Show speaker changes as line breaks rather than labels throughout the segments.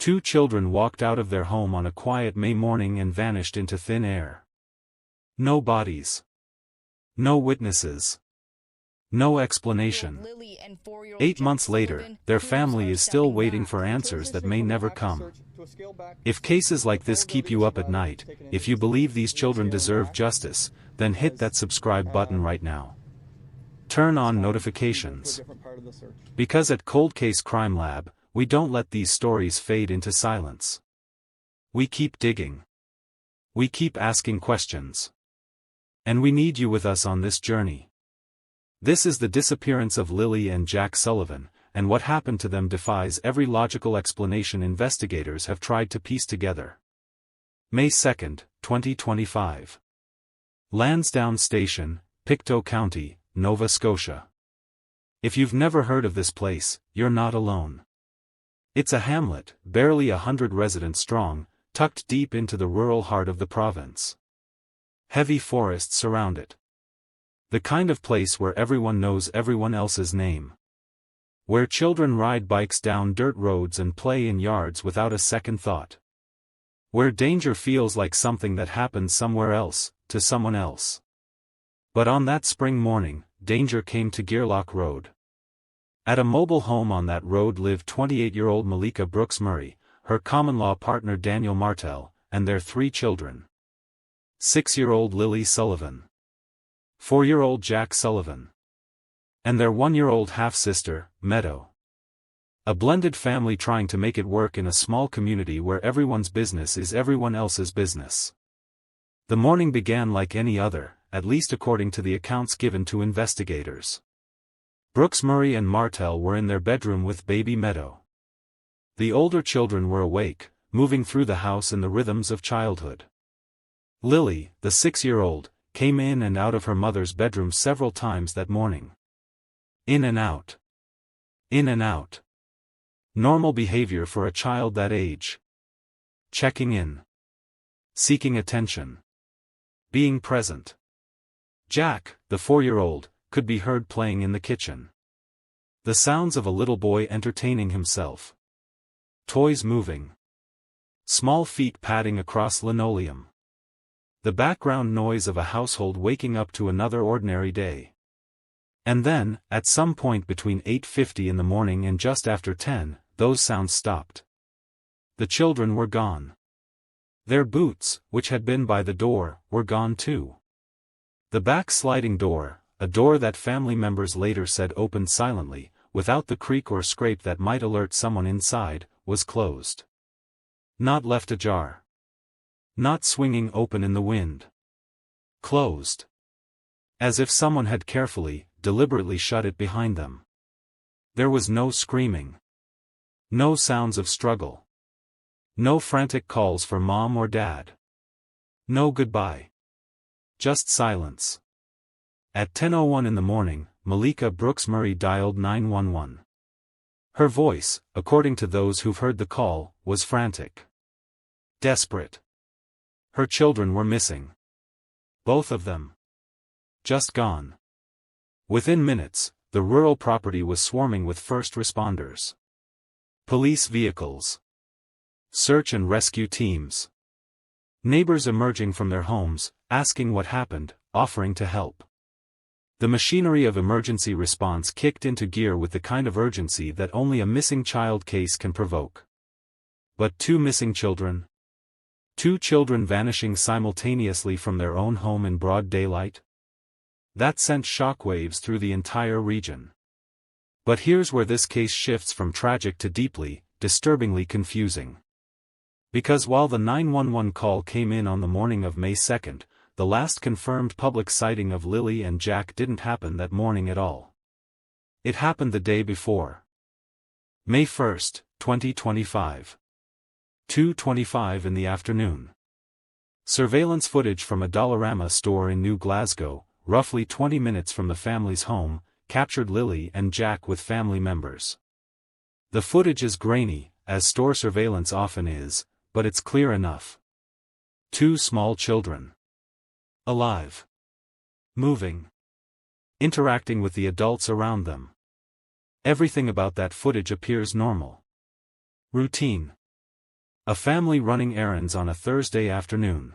Two children walked out of their home on a quiet May morning and vanished into thin air. No bodies. No witnesses. No explanation. 8 months later, their family is still waiting for answers that may never come. If cases like this keep you up at night, if you believe these children deserve justice, then hit that subscribe button right now. Turn on notifications. Because at Coldcase Crimelab, we don't let these stories fade into silence. We keep digging. We keep asking questions. And we need you with us on this journey. This is the disappearance of Lily and Jack Sullivan, and what happened to them defies every logical explanation investigators have tried to piece together. May 2, 2025. Landsdowne Station, Pictou County, Nova Scotia. If you've never heard of this place, you're not alone. It's a hamlet, barely 100 residents strong, tucked deep into the rural heart of the province. Heavy forests surround it. The kind of place where everyone knows everyone else's name. Where children ride bikes down dirt roads and play in yards without a second thought. Where danger feels like something that happened somewhere else, to someone else. But on that spring morning, danger came to Gearlock Road. At a mobile home on that road lived 28-year-old Malika Brooks Murray, her common-law partner Daniel Martel, and their 3 children. 6-year-old Lily Sullivan. 4-year-old Jack Sullivan. And their 1-year-old half-sister, Meadow. A blended family trying to make it work in a small community where everyone's business is everyone else's business. The morning began like any other, at least according to the accounts given to investigators. Brooks Murray and Martel were in their bedroom with baby Meadow. The older children were awake, moving through the house in the rhythms of childhood. Lily, the 6-year-old, came in and out of her mother's bedroom several times that morning. In and out. In and out. Normal behavior for a child that age. Checking in. Seeking attention. Being present. Jack, the 4-year-old, could be heard playing in the kitchen. The sounds of a little boy entertaining himself. Toys moving. Small feet padding across linoleum. The background noise of a household waking up to another ordinary day. And then, at some point between 8:50 in the morning and just after 10, those sounds stopped. The children were gone. Their boots, which had been by the door, were gone too. The back sliding door, a door that family members later said opened silently, without the creak or scrape that might alert someone inside, was closed. Not left ajar. Not swinging open in the wind. Closed. As if someone had carefully, deliberately shut it behind them. There was no screaming. No sounds of struggle. No frantic calls for mom or dad. No goodbye. Just silence. At 10:01 in the morning, Malika Brooks Murray dialed 911. Her voice, according to those who've heard the call, was frantic. Desperate. Her children were missing. Both of them. Just gone. Within minutes, the rural property was swarming with first responders. Police vehicles. Search and rescue teams. Neighbors emerging from their homes, asking what happened, offering to help. The machinery of emergency response kicked into gear with the kind of urgency that only a missing child case can provoke. But 2 missing children? 2 children vanishing simultaneously from their own home in broad daylight? That sent shockwaves through the entire region. But here's where this case shifts from tragic to deeply, disturbingly confusing. Because while the 911 call came in on the morning of May 2, the last confirmed public sighting of Lily and Jack didn't happen that morning at all. It happened the day before. May 1, 2025. 2:25 in the afternoon. Surveillance footage from a Dollarama store in New Glasgow, roughly 20 minutes from the family's home, captured Lily and Jack with family members. The footage is grainy, as store surveillance often is, but it's clear enough. 2 small children. Alive. Moving. Interacting with the adults around them. Everything about that footage appears normal. Routine. A family running errands on a Thursday afternoon.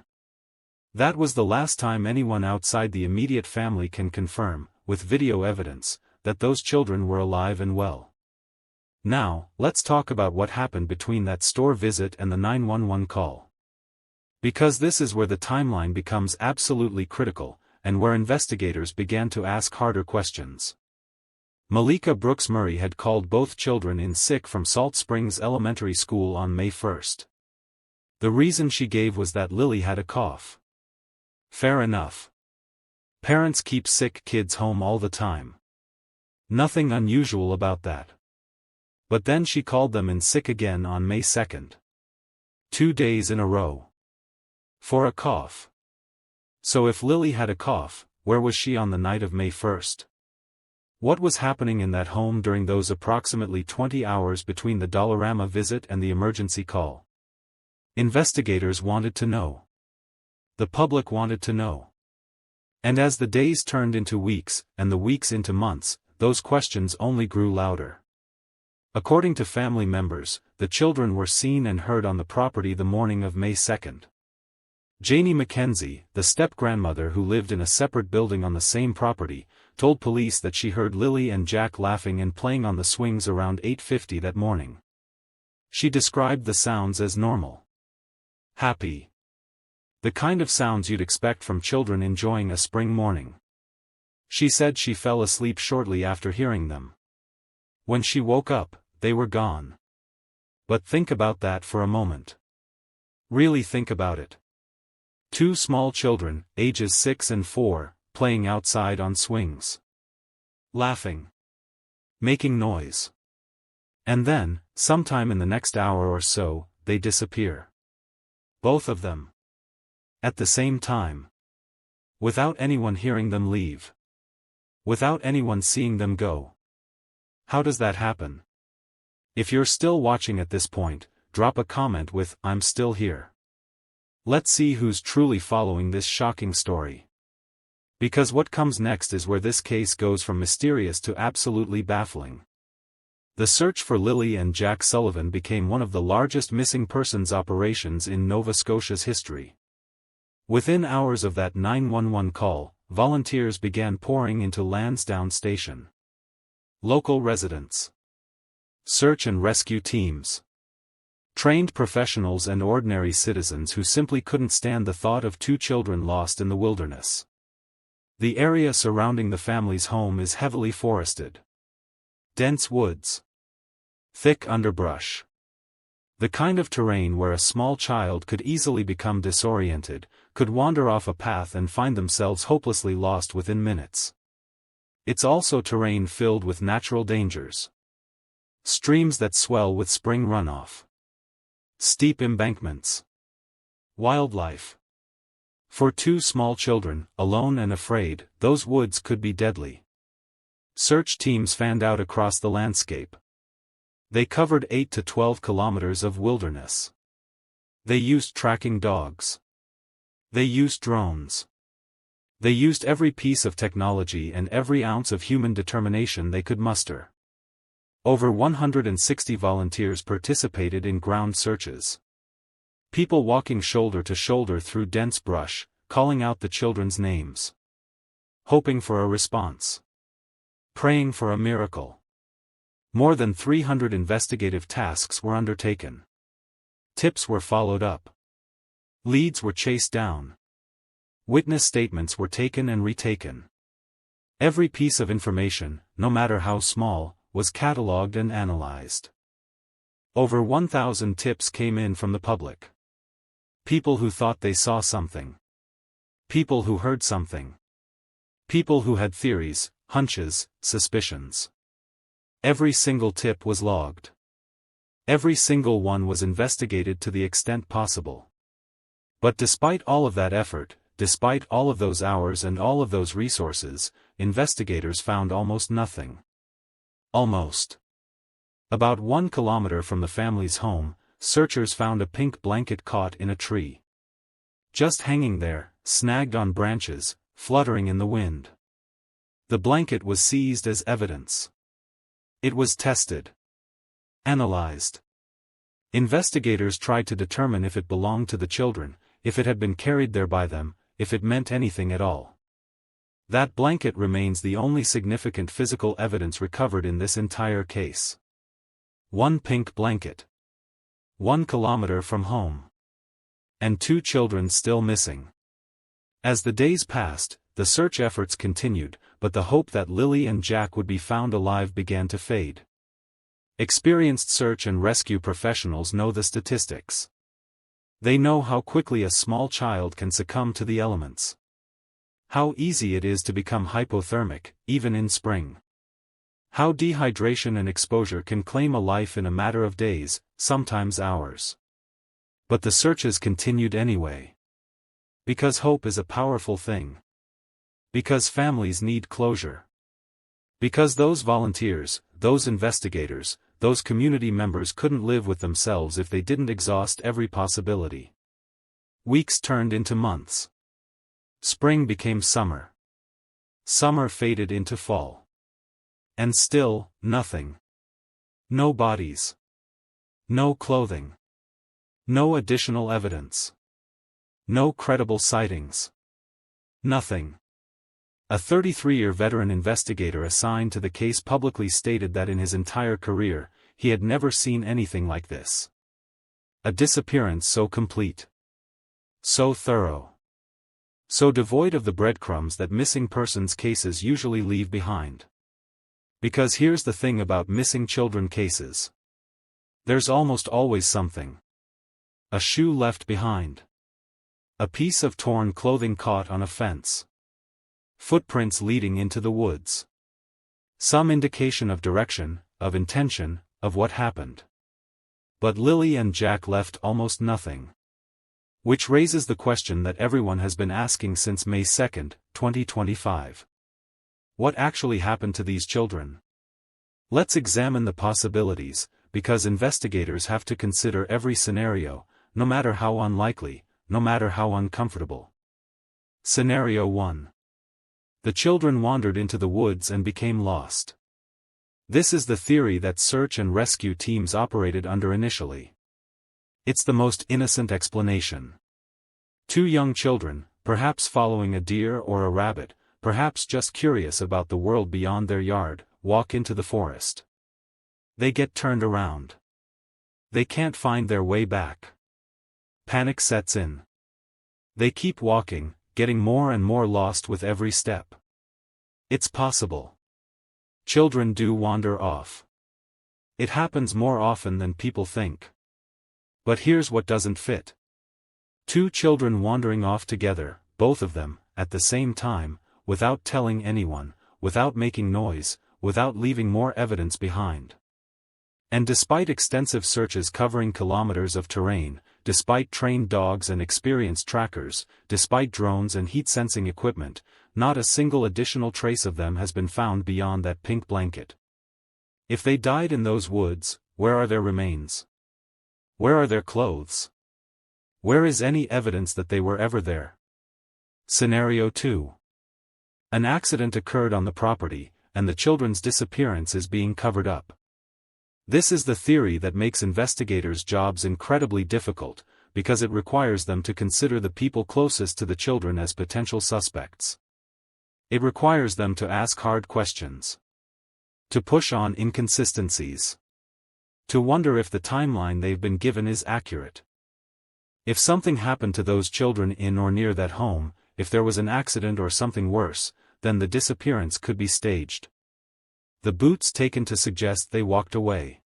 That was the last time anyone outside the immediate family can confirm, with video evidence, that those children were alive and well. Now, let's talk about what happened between that store visit and the 911 call. Because this is where the timeline becomes absolutely critical, and where investigators began to ask harder questions. Malika Brooks Murray had called both children in sick from Salt Springs Elementary School on May 1st. The reason she gave was that Lily had a cough. Fair enough. Parents keep sick kids home all the time. Nothing unusual about that. But then she called them in sick again on May 2nd. 2 days in a row. For a cough. So if Lily had a cough, where was she on the night of May 1st? What was happening in that home during those approximately 20 hours between the Dollarama visit and the emergency call? Investigators wanted to know. The public wanted to know. And as the days turned into weeks, and the weeks into months, those questions only grew louder. According to family members, the children were seen and heard on the property the morning of May 2nd. Janie McKenzie, the step-grandmother who lived in a separate building on the same property, told police that she heard Lily and Jack laughing and playing on the swings around 8:50 that morning. She described the sounds as normal. Happy. The kind of sounds you'd expect from children enjoying a spring morning. She said she fell asleep shortly after hearing them. When she woke up, they were gone. But think about that for a moment. Really think about it. 2 small children, ages 6 and 4, playing outside on swings. Laughing. Making noise. And then, sometime in the next hour or so, they disappear. Both of them. At the same time. Without anyone hearing them leave. Without anyone seeing them go. How does that happen? If you're still watching at this point, drop a comment with, "I'm still here." Let's see who's truly following this shocking story. Because what comes next is where this case goes from mysterious to absolutely baffling. The search for Lily and Jack Sullivan became one of the largest missing persons operations in Nova Scotia's history. Within hours of that 911 call, volunteers began pouring into Landsdowne Station. Local residents. Search and rescue teams. Trained professionals and ordinary citizens who simply couldn't stand the thought of 2 children lost in the wilderness. The area surrounding the family's home is heavily forested. Dense woods. Thick underbrush. The kind of terrain where a small child could easily become disoriented, could wander off a path and find themselves hopelessly lost within minutes. It's also terrain filled with natural dangers. Streams that swell with spring runoff. Steep embankments. Wildlife. For 2 small children, alone and afraid, those woods could be deadly. Search teams fanned out across the landscape. They covered 8 to 12 kilometers of wilderness. They used tracking dogs. They used drones. They used every piece of technology and every ounce of human determination they could muster. Over 160 volunteers participated in ground searches. People walking shoulder to shoulder through dense brush, calling out the children's names. Hoping for a response. Praying for a miracle. More than 300 investigative tasks were undertaken. Tips were followed up. Leads were chased down. Witness statements were taken and retaken. Every piece of information, no matter how small, was catalogued and analyzed. Over 1,000 tips came in from the public. People who thought they saw something. People who heard something. People who had theories, hunches, suspicions. Every single tip was logged. Every single one was investigated to the extent possible. But despite all of that effort, despite all of those hours and all of those resources, investigators found almost nothing. Almost. About 1 kilometer from the family's home, searchers found a pink blanket caught in a tree. Just hanging there, snagged on branches, fluttering in the wind. The blanket was seized as evidence. It was tested. Analyzed. Investigators tried to determine if it belonged to the children, if it had been carried there by them, if it meant anything at all. That blanket remains the only significant physical evidence recovered in this entire case. One pink blanket. 1 kilometer from home. And 2 children still missing. As the days passed, the search efforts continued, but the hope that Lily and Jack would be found alive began to fade. Experienced search and rescue professionals know the statistics. They know how quickly a small child can succumb to the elements. How easy it is to become hypothermic, even in spring. How dehydration and exposure can claim a life in a matter of days, sometimes hours. But the searches continued anyway. Because hope is a powerful thing. Because families need closure. Because those volunteers, those investigators, those community members couldn't live with themselves if they didn't exhaust every possibility. Weeks turned into months. Spring became summer. Summer faded into fall. And still, nothing. No bodies. No clothing. No additional evidence. No credible sightings. Nothing. A 33-year veteran investigator assigned to the case publicly stated that in his entire career, he had never seen anything like this. A disappearance so complete. So thorough. So devoid of the breadcrumbs that missing persons cases usually leave behind. Because here's the thing about missing children cases. There's almost always something. A shoe left behind. A piece of torn clothing caught on a fence. Footprints leading into the woods. Some indication of direction, of intention, of what happened. But Lily and Jack left almost nothing. Which raises the question that everyone has been asking since May 2, 2025. What actually happened to these children? Let's examine the possibilities, because investigators have to consider every scenario, no matter how unlikely, no matter how uncomfortable. Scenario 1. The children wandered into the woods and became lost. This is the theory that search and rescue teams operated under initially. It's the most innocent explanation. 2 young children, perhaps following a deer or a rabbit, perhaps just curious about the world beyond their yard, walk into the forest. They get turned around. They can't find their way back. Panic sets in. They keep walking, getting more and more lost with every step. It's possible. Children do wander off. It happens more often than people think. But here's what doesn't fit. 2 children wandering off together, both of them, at the same time, without telling anyone, without making noise, without leaving more evidence behind. And despite extensive searches covering kilometers of terrain, despite trained dogs and experienced trackers, despite drones and heat-sensing equipment, not a single additional trace of them has been found beyond that pink blanket. If they died in those woods, where are their remains? Where are their clothes? Where is any evidence that they were ever there? Scenario 2. An accident occurred on the property, and the children's disappearance is being covered up. This is the theory that makes investigators' jobs incredibly difficult, because it requires them to consider the people closest to the children as potential suspects. It requires them to ask hard questions. To push on inconsistencies. To wonder if the timeline they've been given is accurate. If something happened to those children in or near that home, if there was an accident or something worse, then the disappearance could be staged. The boots taken to suggest they walked away.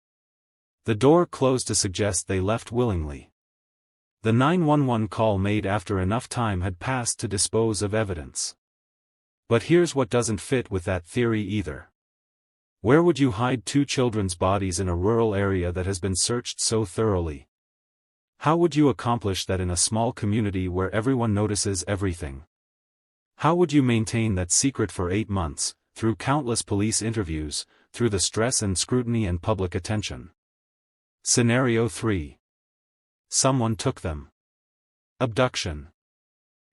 The door closed to suggest they left willingly. The 911 call made after enough time had passed to dispose of evidence. But here's what doesn't fit with that theory either. Where would you hide 2 children's bodies in a rural area that has been searched so thoroughly? How would you accomplish that in a small community where everyone notices everything? How would you maintain that secret for 8 months, through countless police interviews, through the stress and scrutiny and public attention? Scenario 3. Someone took them. Abduction.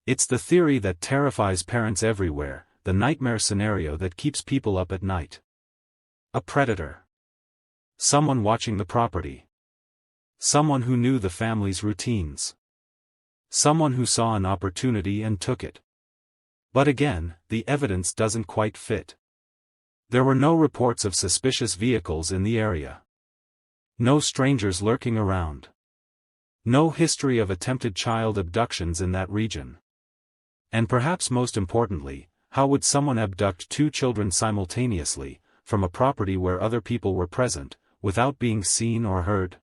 It's the theory that terrifies parents everywhere, the nightmare scenario that keeps people up at night. A predator. Someone watching the property. Someone who knew the family's routines. Someone who saw an opportunity and took it. But again, the evidence doesn't quite fit. There were no reports of suspicious vehicles in the area. No strangers lurking around. No history of attempted child abductions in that region. And perhaps most importantly, how would someone abduct two children simultaneously, from a property where other people were present, without being seen or heard?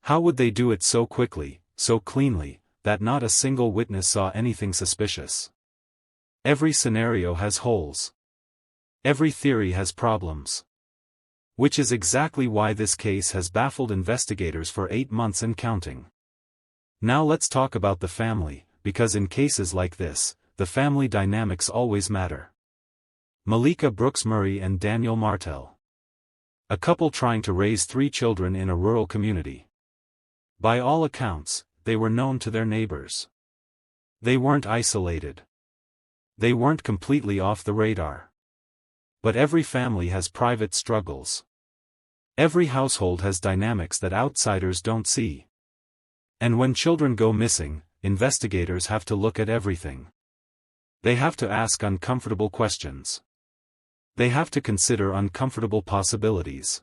How would they do it so quickly, so cleanly, that not a single witness saw anything suspicious? Every scenario has holes. Every theory has problems. Which is exactly why this case has baffled investigators for 8 months and counting. Now let's talk about the family, because in cases like this, the family dynamics always matter. Malika Brooks Murray and Daniel Martel. A couple trying to raise 3 children in a rural community. By all accounts, they were known to their neighbors. They weren't isolated. They weren't completely off the radar. But every family has private struggles. Every household has dynamics that outsiders don't see. And when children go missing, investigators have to look at everything. They have to ask uncomfortable questions. They have to consider uncomfortable possibilities.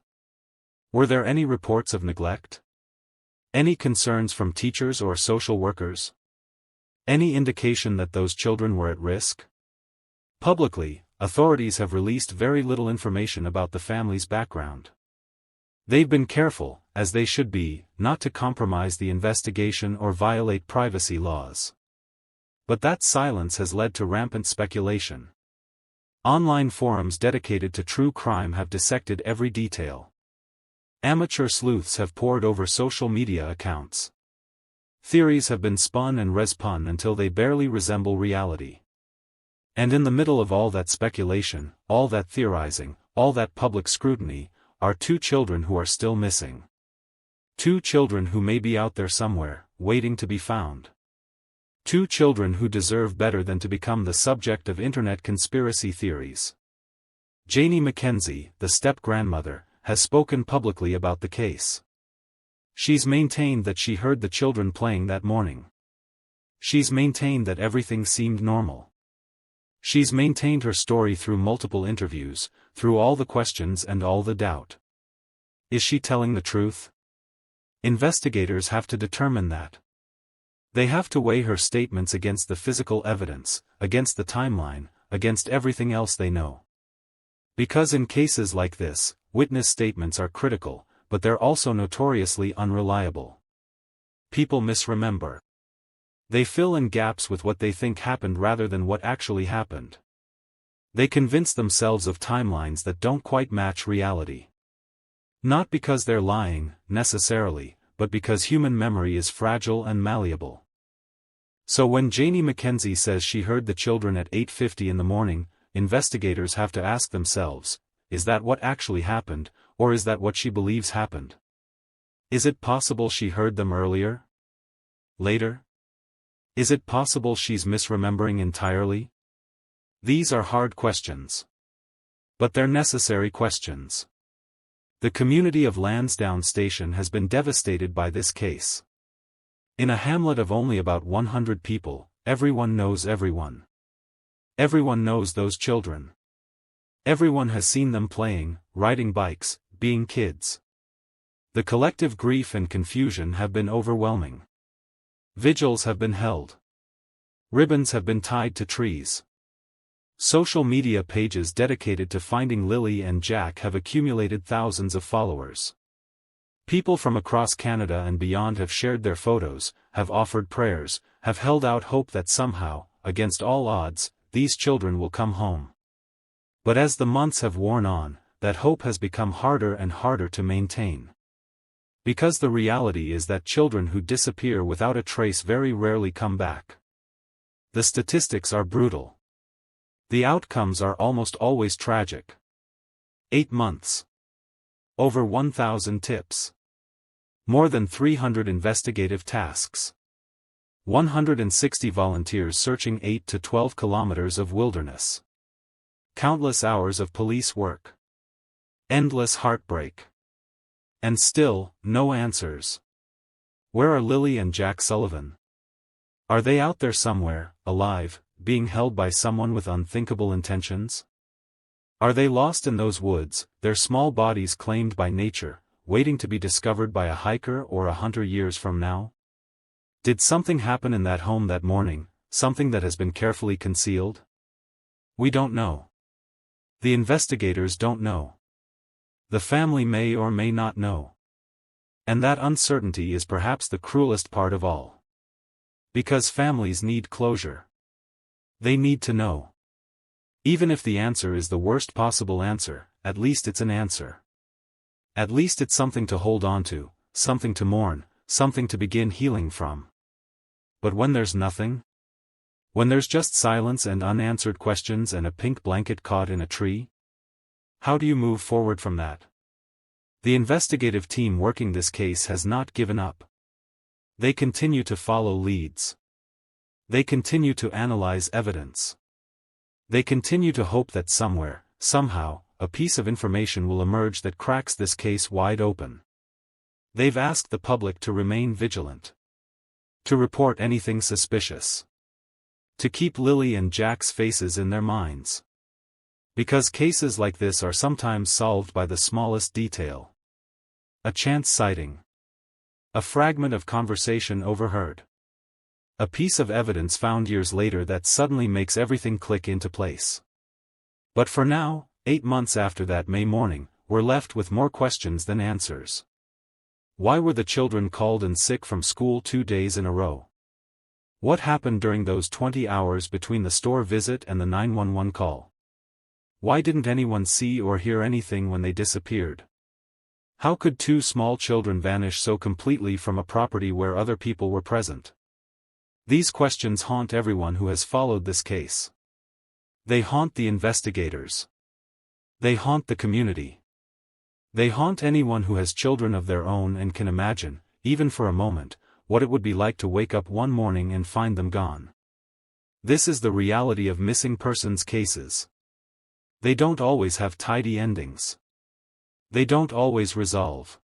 Were there any reports of neglect? Any concerns from teachers or social workers? Any indication that those children were at risk? Publicly, authorities have released very little information about the family's background. They've been careful, as they should be, not to compromise the investigation or violate privacy laws. But that silence has led to rampant speculation. Online forums dedicated to true crime have dissected every detail. Amateur sleuths have pored over social media accounts. Theories have been spun and respun until they barely resemble reality. And in the middle of all that speculation, all that theorizing, all that public scrutiny, are 2 children who are still missing. 2 children who may be out there somewhere, waiting to be found. 2 children who deserve better than to become the subject of internet conspiracy theories. Janie McKenzie, the step-grandmother, has spoken publicly about the case. She's maintained that she heard the children playing that morning. She's maintained that everything seemed normal. She's maintained her story through multiple interviews, through all the questions and all the doubt. Is she telling the truth? Investigators have to determine that. They have to weigh her statements against the physical evidence, against the timeline, against everything else they know. Because in cases like this, witness statements are critical, but they're also notoriously unreliable. People misremember. They fill in gaps with what they think happened rather than what actually happened. They convince themselves of timelines that don't quite match reality. Not because they're lying, necessarily, but because human memory is fragile and malleable. So when Janie McKenzie says she heard the children at 8:50 in the morning, investigators have to ask themselves, is that what actually happened, or is that what she believes happened? Is it possible she heard them earlier? Later? Is it possible she's misremembering entirely? These are hard questions. But they're necessary questions. The community of Landsdowne Station has been devastated by this case. In a hamlet of only about 100 people, everyone knows everyone. Everyone knows those children. Everyone has seen them playing, riding bikes, being kids. The collective grief and confusion have been overwhelming. Vigils have been held. Ribbons have been tied to trees. Social media pages dedicated to finding Lily and Jack have accumulated thousands of followers. People from across Canada and beyond have shared their photos, have offered prayers, have held out hope that somehow, against all odds, these children will come home. But as the months have worn on, that hope has become harder and harder to maintain. Because the reality is that children who disappear without a trace very rarely come back. The statistics are brutal. The outcomes are almost always tragic. 8 months. Over 1,000 tips. More than 300 investigative tasks. 160 volunteers searching 8 to 12 kilometers of wilderness. Countless hours of police work. Endless heartbreak. And still, no answers. Where are Lily and Jack Sullivan? Are they out there somewhere, alive, being held by someone with unthinkable intentions? Are they lost in those woods, their small bodies claimed by nature, waiting to be discovered by a hiker or a hunter years from now? Did something happen in that home that morning, something that has been carefully concealed? We don't know. The investigators don't know. The family may or may not know. And that uncertainty is perhaps the cruelest part of all. Because families need closure. They need to know. Even if the answer is the worst possible answer, at least it's an answer. At least it's something to hold on to, something to mourn, something to begin healing from. But when there's nothing? When there's just silence and unanswered questions and a pink blanket caught in a tree? How do you move forward from that? The investigative team working this case has not given up. They continue to follow leads. They continue to analyze evidence. They continue to hope that somewhere, somehow, a piece of information will emerge that cracks this case wide open. They've asked the public to remain vigilant. To report anything suspicious. To keep Lily and Jack's faces in their minds. Because cases like this are sometimes solved by the smallest detail. A chance sighting. A fragment of conversation overheard. A piece of evidence found years later that suddenly makes everything click into place. But for now, 8 months after that May morning, we're left with more questions than answers. Why were the children called in sick from school 2 days in a row? What happened during those 20 hours between the store visit and the 911 call? Why didn't anyone see or hear anything when they disappeared? How could 2 small children vanish so completely from a property where other people were present? These questions haunt everyone who has followed this case. They haunt the investigators. They haunt the community. They haunt anyone who has children of their own and can imagine, even for a moment, what it would be like to wake up one morning and find them gone. This is the reality of missing persons cases. They don't always have tidy endings. They don't always resolve.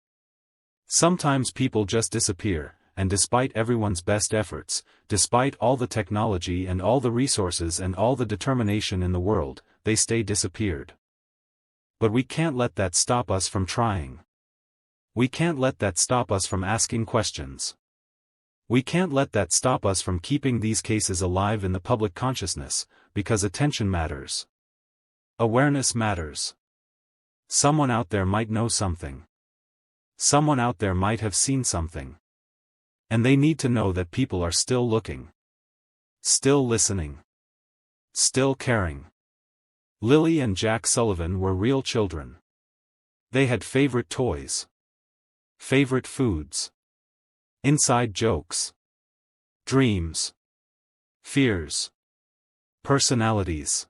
Sometimes people just disappear, and despite everyone's best efforts, despite all the technology and all the resources and all the determination in the world, they stay disappeared. But we can't let that stop us from trying. We can't let that stop us from asking questions. We can't let that stop us from keeping these cases alive in the public consciousness, because attention matters. Awareness matters. Someone out there might know something. Someone out there might have seen something. And they need to know that people are still looking. Still listening. Still caring. Lily and Jack Sullivan were real children. They had favorite toys. Favorite foods. Inside jokes. Dreams. Fears. Personalities.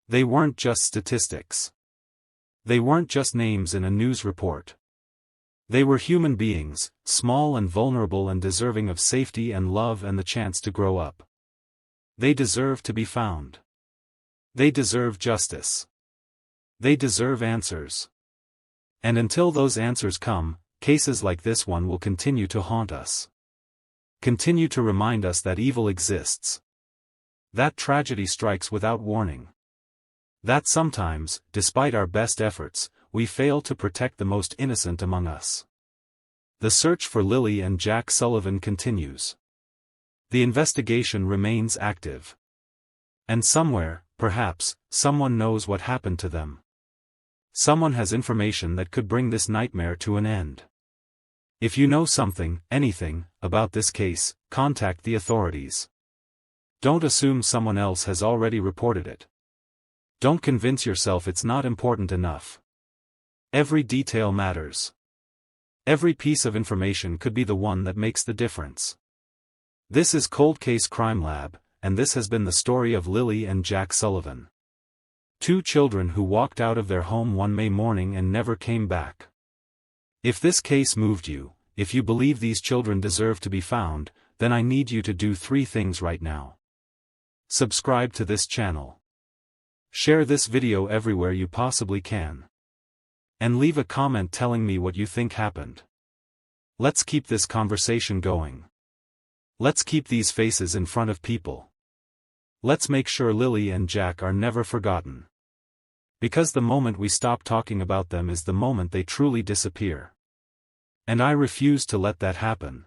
They weren't just statistics. They weren't just names in a news report. They were human beings, small and vulnerable and deserving of safety and love and the chance to grow up. They deserve to be found. They deserve justice. They deserve answers. And until those answers come, cases like this one will continue to haunt us. Continue to remind us that evil exists. That tragedy strikes without warning. That sometimes, despite our best efforts, we fail to protect the most innocent among us. The search for Lily and Jack Sullivan continues. The investigation remains active. And somewhere, perhaps, someone knows what happened to them. Someone has information that could bring this nightmare to an end. If you know something, anything, about this case, contact the authorities. Don't assume someone else has already reported it. Don't convince yourself it's not important enough. Every detail matters. Every piece of information could be the one that makes the difference. This is Coldcase Crimelab, and this has been the story of Lily and Jack Sullivan. 2 children who walked out of their home one May morning and never came back. If this case moved you, if you believe these children deserve to be found, then I need you to do 3 things right now. Subscribe to this channel. Share this video everywhere you possibly can. And leave a comment telling me what you think happened. Let's keep this conversation going. Let's keep these faces in front of people. Let's make sure Lily and Jack are never forgotten. Because the moment we stop talking about them is the moment they truly disappear. And I refuse to let that happen.